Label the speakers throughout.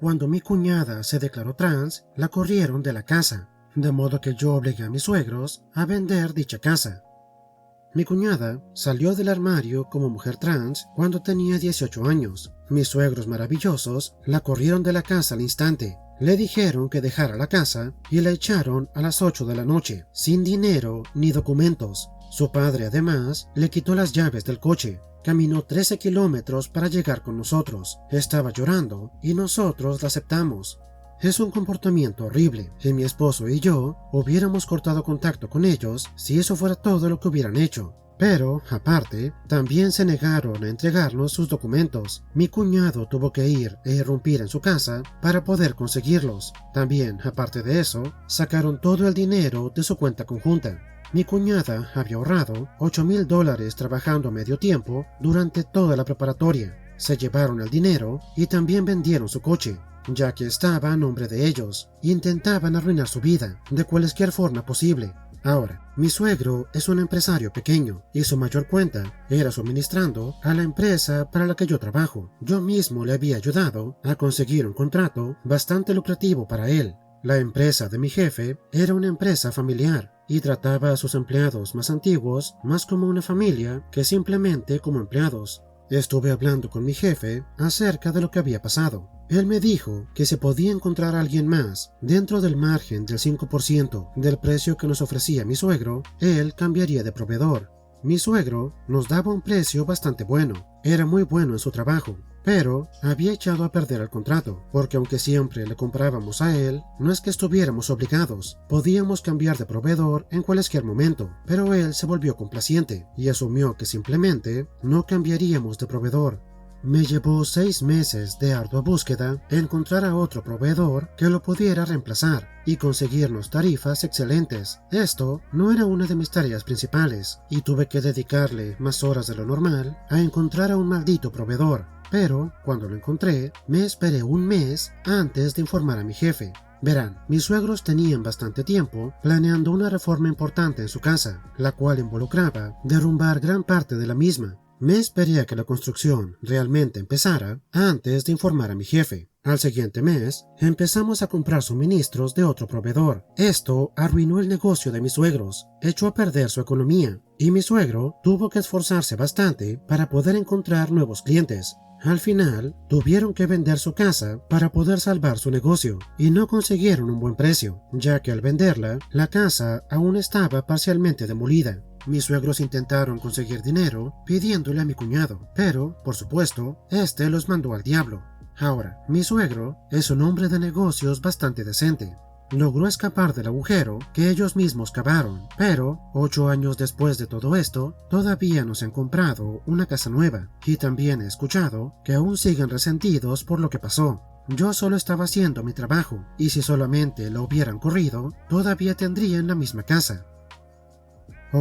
Speaker 1: cuando mi cuñada se declaró trans, la corrieron de la casa, de modo que yo obligué a mis suegros a vender dicha casa. Mi cuñada salió del armario como mujer trans cuando tenía 18 años. Mis suegros maravillosos la corrieron de la casa al instante. Le dijeron que dejara la casa y la echaron a las 8 de la noche, sin dinero ni documentos. Su padre además le quitó las llaves del coche. Caminó 13 kilómetros para llegar con nosotros. Estaba llorando y nosotros la aceptamos. Es un comportamiento horrible y mi esposo y yo hubiéramos cortado contacto con ellos si eso fuera todo lo que hubieran hecho. Pero, aparte, también se negaron a entregarnos sus documentos. Mi cuñado tuvo que ir e irrumpir en su casa para poder conseguirlos. También, aparte de eso, sacaron todo el dinero de su cuenta conjunta. Mi cuñada había ahorrado $8,000 trabajando a medio tiempo durante toda la preparatoria. Se llevaron el dinero y también vendieron su coche, ya que estaba a nombre de ellos. Intentaban arruinar su vida de cualquier forma posible. Ahora, mi suegro es un empresario pequeño y su mayor cuenta era suministrando a la empresa para la que yo trabajo. Yo mismo le había ayudado a conseguir un contrato bastante lucrativo para él. La empresa de mi jefe era una empresa familiar y trataba a sus empleados más antiguos más como una familia que simplemente como empleados. Estuve hablando con mi jefe acerca de lo que había pasado. Él me dijo que se podía encontrar a alguien más dentro del margen del 5% del precio que nos ofrecía mi suegro, él cambiaría de proveedor. Mi suegro nos daba un precio bastante bueno, era muy bueno en su trabajo, pero había echado a perder el contrato, porque aunque siempre le comprábamos a él, no es que estuviéramos obligados, podíamos cambiar de proveedor en cualquier momento, pero él se volvió complaciente y asumió que simplemente no cambiaríamos de proveedor. Me llevó 6 meses de ardua búsqueda encontrar a otro proveedor que lo pudiera reemplazar y conseguirnos tarifas excelentes. Esto no era una de mis tareas principales y tuve que dedicarle más horas de lo normal a encontrar a un maldito proveedor. Pero cuando lo encontré, me esperé un mes antes de informar a mi jefe. Verán, mis suegros tenían bastante tiempo planeando una reforma importante en su casa, la cual involucraba derrumbar gran parte de la misma. Me esperé a que la construcción realmente empezara antes de informar a mi jefe. Al siguiente mes, empezamos a comprar suministros de otro proveedor. Esto arruinó el negocio de mis suegros, echó a perder su economía, y mi suegro tuvo que esforzarse bastante para poder encontrar nuevos clientes. Al final, tuvieron que vender su casa para poder salvar su negocio, y no consiguieron un buen precio, ya que al venderla, la casa aún estaba parcialmente demolida. Mis suegros intentaron conseguir dinero pidiéndole a mi cuñado, pero, por supuesto, este los mandó al diablo. Ahora, mi suegro es un hombre de negocios bastante decente. Logró escapar del agujero que ellos mismos cavaron, pero 8 años después de todo esto, todavía no se han comprado una casa nueva, y también he escuchado que aún siguen resentidos por lo que pasó. Yo solo estaba haciendo mi trabajo, y si solamente lo hubieran corrido, todavía tendrían la misma casa.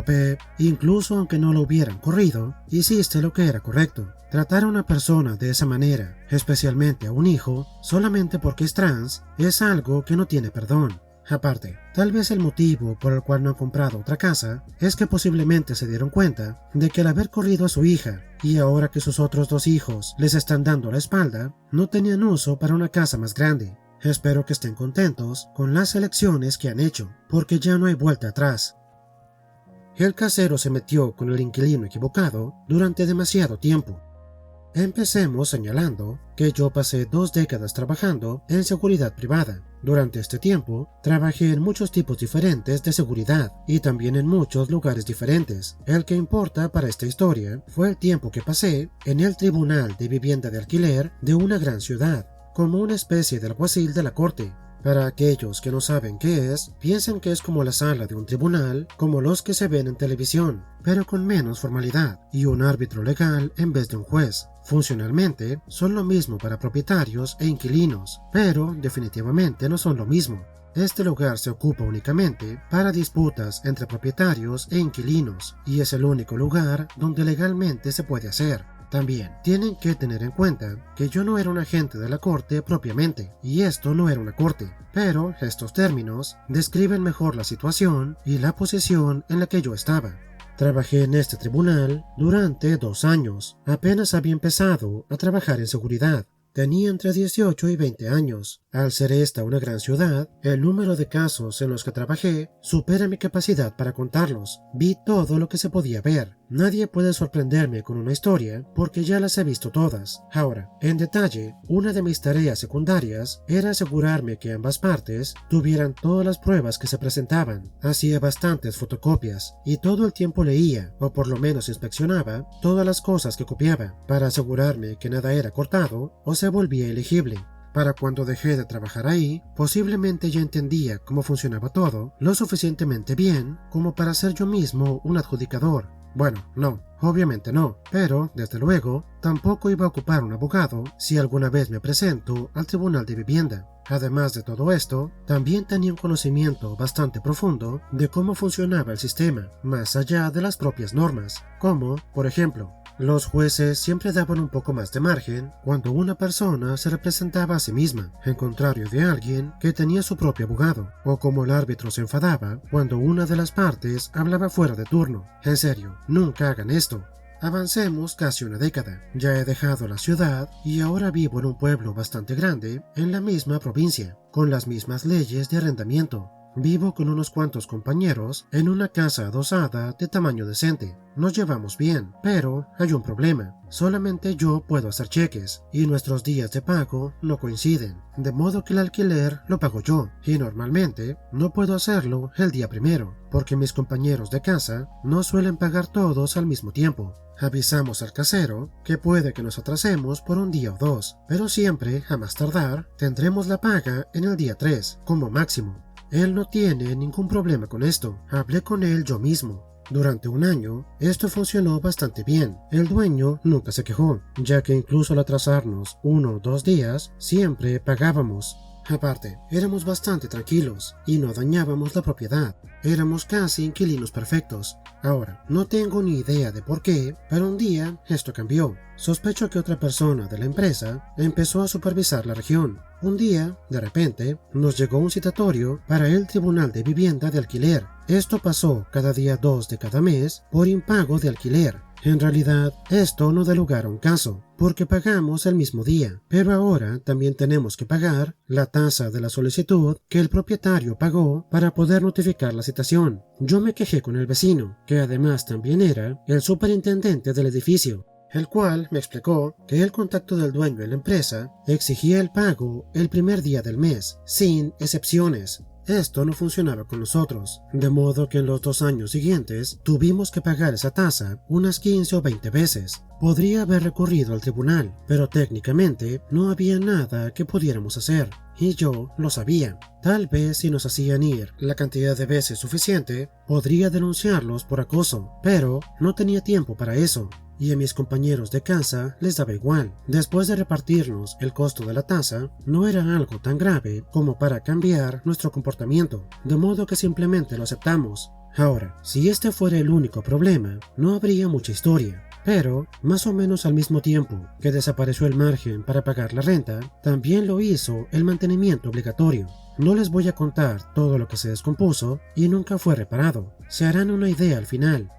Speaker 1: Pep, incluso aunque no lo hubieran corrido, hiciste lo que era correcto. Tratar a una persona de esa manera, especialmente a un hijo, solamente porque es trans, es algo que no tiene perdón. Aparte, tal vez el motivo por el cual no han comprado otra casa es que posiblemente se dieron cuenta de que al haber corrido a su hija y ahora que sus otros 2 hijos les están dando la espalda, no tenían uso para una casa más grande. Espero que estén contentos con las elecciones que han hecho, porque ya no hay vuelta atrás. El casero se metió con el inquilino equivocado durante demasiado tiempo. Empecemos señalando que yo pasé 2 décadas trabajando en seguridad privada. Durante este tiempo, trabajé en muchos tipos diferentes de seguridad y también en muchos lugares diferentes. El que importa para esta historia fue el tiempo que pasé en el Tribunal de Vivienda de Alquiler de una gran ciudad, como una especie de alguacil de la corte. Para aquellos que no saben qué es, piensan que es como la sala de un tribunal, como los que se ven en televisión, pero con menos formalidad y un árbitro legal en vez de un juez. Funcionalmente, son lo mismo para propietarios e inquilinos, pero definitivamente no son lo mismo. Este lugar se ocupa únicamente para disputas entre propietarios e inquilinos, y es el único lugar donde legalmente se puede hacer. También tienen que tener en cuenta que yo no era un agente de la corte propiamente, y esto no era una corte, pero estos términos describen mejor la situación y la posición en la que yo estaba. Trabajé en este tribunal durante 2 años, apenas había empezado a trabajar en seguridad. tenía entre 18 y 20 años. Al ser esta una gran ciudad, el número de casos en los que trabajé supera mi capacidad para contarlos. Vi todo lo que se podía ver. Nadie puede sorprenderme con una historia porque ya las he visto todas. Ahora, en detalle, una de mis tareas secundarias era asegurarme que ambas partes tuvieran todas las pruebas que se presentaban. Hacía bastantes fotocopias y todo el tiempo leía, o por lo menos inspeccionaba, todas las cosas que copiaba para asegurarme que nada era cortado o se volvía ilegible. Para cuando dejé de trabajar ahí, posiblemente ya entendía cómo funcionaba todo lo suficientemente bien como para ser yo mismo un adjudicador. Bueno, no, obviamente no, pero, desde luego, tampoco iba a ocupar un abogado si alguna vez me presento al Tribunal de Vivienda. Además de todo esto, también tenía un conocimiento bastante profundo de cómo funcionaba el sistema, más allá de las propias normas, como, por ejemplo, los jueces siempre daban un poco más de margen cuando una persona se representaba a sí misma, en contrario de alguien que tenía su propio abogado, o como el árbitro se enfadaba cuando una de las partes hablaba fuera de turno. En serio, nunca hagan esto. Avancemos casi una década. Ya he dejado la ciudad y ahora vivo en un pueblo bastante grande en la misma provincia, con las mismas leyes de arrendamiento. Vivo con unos cuantos compañeros en una casa adosada de tamaño decente. Nos llevamos bien, pero hay un problema. Solamente yo puedo hacer cheques y nuestros días de pago no coinciden, de modo que el alquiler lo pago yo y normalmente no puedo hacerlo el día primero, porque mis compañeros de casa no suelen pagar todos al mismo tiempo. Avisamos al casero que puede que nos atrasemos por un día o dos, pero siempre, a más tardar, tendremos la paga en el día 3, como máximo. Él no tiene ningún problema con esto. Hablé con él yo mismo. Durante un año, esto funcionó bastante bien. El dueño nunca se quejó, ya que incluso al atrasarnos 1 o 2 días, siempre pagábamos. Aparte, éramos bastante tranquilos y no dañábamos la propiedad. Éramos casi inquilinos perfectos. Ahora, no tengo ni idea de por qué, pero un día esto cambió. Sospecho que otra persona de la empresa empezó a supervisar la región. Un día, de repente, nos llegó un citatorio para el Tribunal de Vivienda de Alquiler. Esto pasó cada día 2 de cada mes por impago de alquiler. En realidad, esto no da lugar a un caso, porque pagamos el mismo día, pero ahora también tenemos que pagar la tasa de la solicitud que el propietario pagó para poder notificar la citación. Yo me quejé con el vecino, que además también era el superintendente del edificio, el cual me explicó que el contacto del dueño de la empresa exigía el pago el primer día del mes, sin excepciones. Esto no funcionaba con nosotros, de modo que en los 2 años siguientes tuvimos que pagar esa tasa unas 15 o 20 veces. Podría haber recurrido al tribunal, pero técnicamente no había nada que pudiéramos hacer, y yo lo sabía. Tal vez si nos hacían ir la cantidad de veces suficiente, podría denunciarlos por acoso, pero no tenía tiempo para eso. Y a mis compañeros de casa les daba igual. Después de repartirnos el costo de la tasa, no era algo tan grave como para cambiar nuestro comportamiento, de modo que simplemente lo aceptamos. Ahora, si este fuera el único problema, no habría mucha historia. Pero, más o menos al mismo tiempo que desapareció el margen para pagar la renta, también lo hizo el mantenimiento obligatorio. No les voy a contar todo lo que se descompuso y nunca fue reparado. Se harán una idea al final.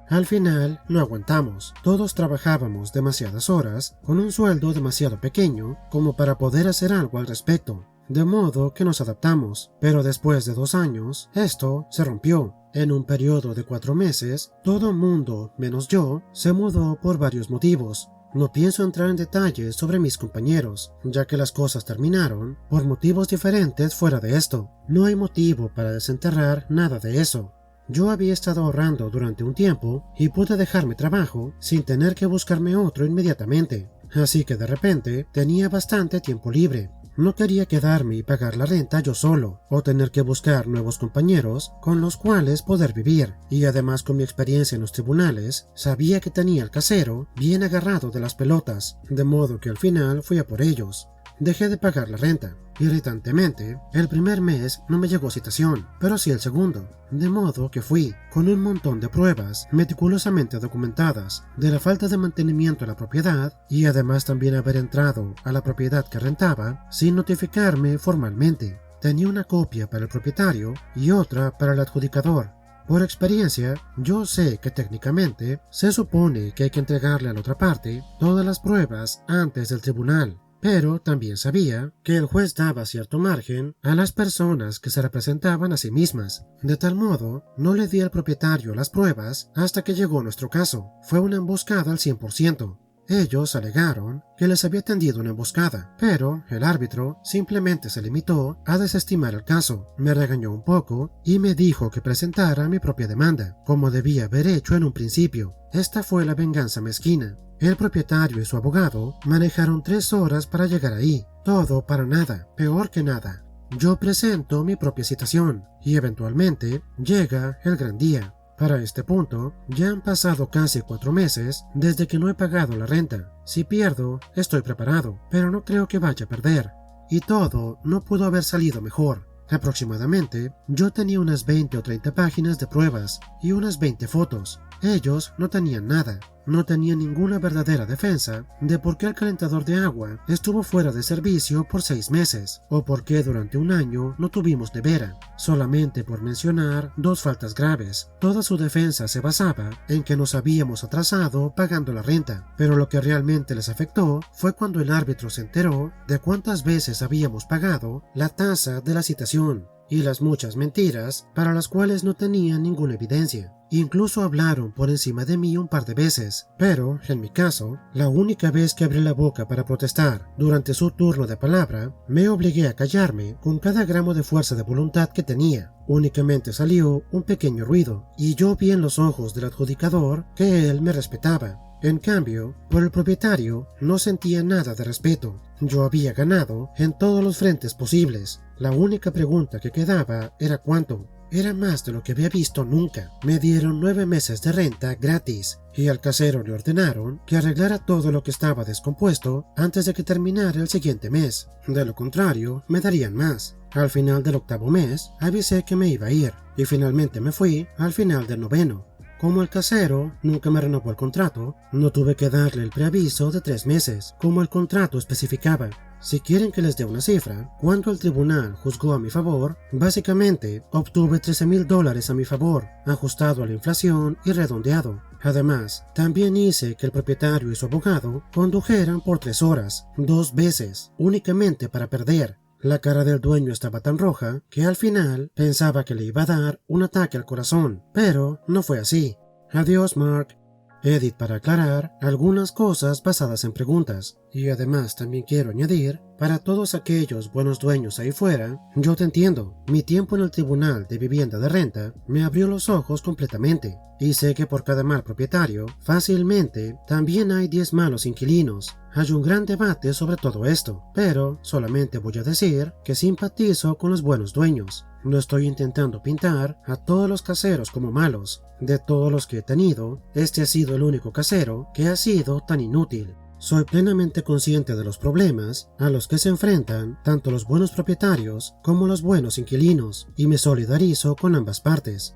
Speaker 1: Al final, no aguantamos. Todos trabajábamos demasiadas horas con un sueldo demasiado pequeño como para poder hacer algo al respecto. De modo que nos adaptamos, pero después de 2 años, esto se rompió. En un periodo de 4 meses, todo mundo, menos yo, se mudó por varios motivos. No pienso entrar en detalles sobre mis compañeros, ya que las cosas terminaron por motivos diferentes fuera de esto. No hay motivo para desenterrar nada de eso. Yo había estado ahorrando durante un tiempo y pude dejar mi trabajo sin tener que buscarme otro inmediatamente, así que de repente tenía bastante tiempo libre. No quería quedarme y pagar la renta yo solo, o tener que buscar nuevos compañeros con los cuales poder vivir, y además con mi experiencia en los tribunales, sabía que tenía al casero bien agarrado de las pelotas, de modo que al final fui a por ellos. Dejé de pagar la renta. Irritantemente, el primer mes no me llegó citación, pero sí el segundo, de modo que fui, con un montón de pruebas meticulosamente documentadas de la falta de mantenimiento de la propiedad y además también haber entrado a la propiedad que rentaba sin notificarme formalmente. Tenía una copia para el propietario y otra para el adjudicador. Por experiencia, yo sé que técnicamente se supone que hay que entregarle a la otra parte todas las pruebas antes del tribunal. pero también sabía que el juez daba cierto margen a las personas que se representaban a sí mismas. De tal modo, no le di al propietario las pruebas hasta que llegó nuestro caso. Fue una emboscada al 100%. Ellos alegaron que les había tendido una emboscada, pero el árbitro simplemente se limitó a desestimar el caso, me regañó un poco y me dijo que presentara mi propia demanda, como debía haber hecho en un principio. Esta fue la venganza mezquina. El propietario y su abogado manejaron 3 horas para llegar ahí, todo para nada, peor que nada. Yo presento mi propia citación y eventualmente llega el gran día. Para este punto, ya han pasado casi 4 meses desde que no he pagado la renta. Si pierdo, estoy preparado, pero no creo que vaya a perder. Y todo no pudo haber salido mejor. Aproximadamente, yo tenía unas 20 o 30 páginas de pruebas y unas 20 fotos. Ellos no tenían nada. No tenían ninguna verdadera defensa de por qué el calentador de agua estuvo fuera de servicio por 6 meses, o por qué durante un año no tuvimos nevera, solamente por mencionar 2 faltas graves. Toda su defensa se basaba en que nos habíamos atrasado pagando la renta, pero lo que realmente les afectó fue cuando el árbitro se enteró de cuántas veces habíamos pagado la tasa de la citación y las muchas mentiras para las cuales no tenían ninguna evidencia. Incluso hablaron por encima de mí un par de veces, pero, en mi caso, la única vez que abrí la boca para protestar durante su turno de palabra, me obligué a callarme con cada gramo de fuerza de voluntad que tenía. Únicamente salió un pequeño ruido, y yo vi en los ojos del adjudicador que él me respetaba. En cambio, por el propietario no sentía nada de respeto. Yo había ganado en todos los frentes posibles. La única pregunta que quedaba era cuánto. Era más de lo que había visto nunca. Me dieron 9 meses de renta gratis y al casero le ordenaron que arreglara todo lo que estaba descompuesto antes de que terminara el siguiente mes. De lo contrario, me darían más. Al final del 8º mes, avisé que me iba a ir y finalmente me fui al final del 9º. Como el casero nunca me renovó el contrato, no tuve que darle el preaviso de 3 meses, como el contrato especificaba. Si quieren que les dé una cifra, cuando el tribunal juzgó a mi favor, básicamente obtuve $13,000 a mi favor, ajustado a la inflación y redondeado. Además, también hice que el propietario y su abogado condujeran por 3 horas, 2 veces, únicamente para perder. La cara del dueño estaba tan roja que al final pensaba que le iba a dar un ataque al corazón, pero no fue así. Adiós, Mark. Edit para aclarar algunas cosas basadas en preguntas. Y además también quiero añadir, para todos aquellos buenos dueños ahí fuera, yo te entiendo. Mi tiempo en el tribunal de vivienda de renta me abrió los ojos completamente. Y sé que por cada mal propietario, fácilmente también hay 10 malos inquilinos. Hay un gran debate sobre todo esto, pero solamente voy a decir que simpatizo con los buenos dueños. No estoy intentando pintar a todos los caseros como malos. De todos los que he tenido, este ha sido el único casero que ha sido tan inútil. Soy plenamente consciente de los problemas a los que se enfrentan tanto los buenos propietarios como los buenos inquilinos, y me solidarizo con ambas partes.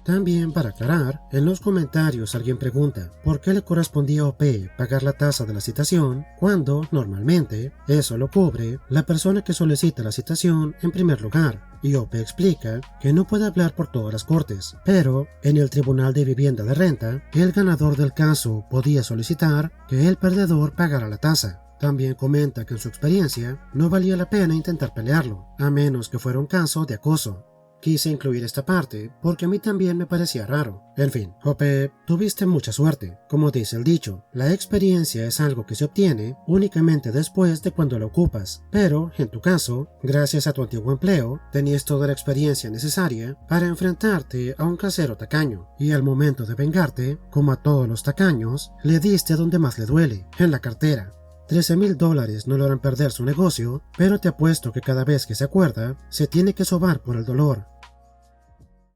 Speaker 1: También, para aclarar, en los comentarios alguien pregunta por qué le correspondía a OP pagar la tasa de la citación cuando, normalmente, eso lo cubre la persona que solicita la citación en primer lugar, y OP explica que no puede hablar por todas las cortes, pero en el Tribunal de Vivienda de Renta, el ganador del caso podía solicitar que el perdedor pagara la tasa. También comenta que en su experiencia no valía la pena intentar pelearlo, a menos que fuera un caso de acoso. Quise incluir esta parte porque a mí también me parecía raro. En fin, Jope, tuviste mucha suerte. Como dice el dicho, la experiencia es algo que se obtiene únicamente después de cuando la ocupas. Pero, en tu caso, gracias a tu antiguo empleo, tenías toda la experiencia necesaria para enfrentarte a un casero tacaño. Y al momento de vengarte, como a todos los tacaños, le diste donde más le duele, en la cartera. $13,000 no logran perder su negocio, pero te apuesto que cada vez que se acuerda, se tiene que sobar por el dolor.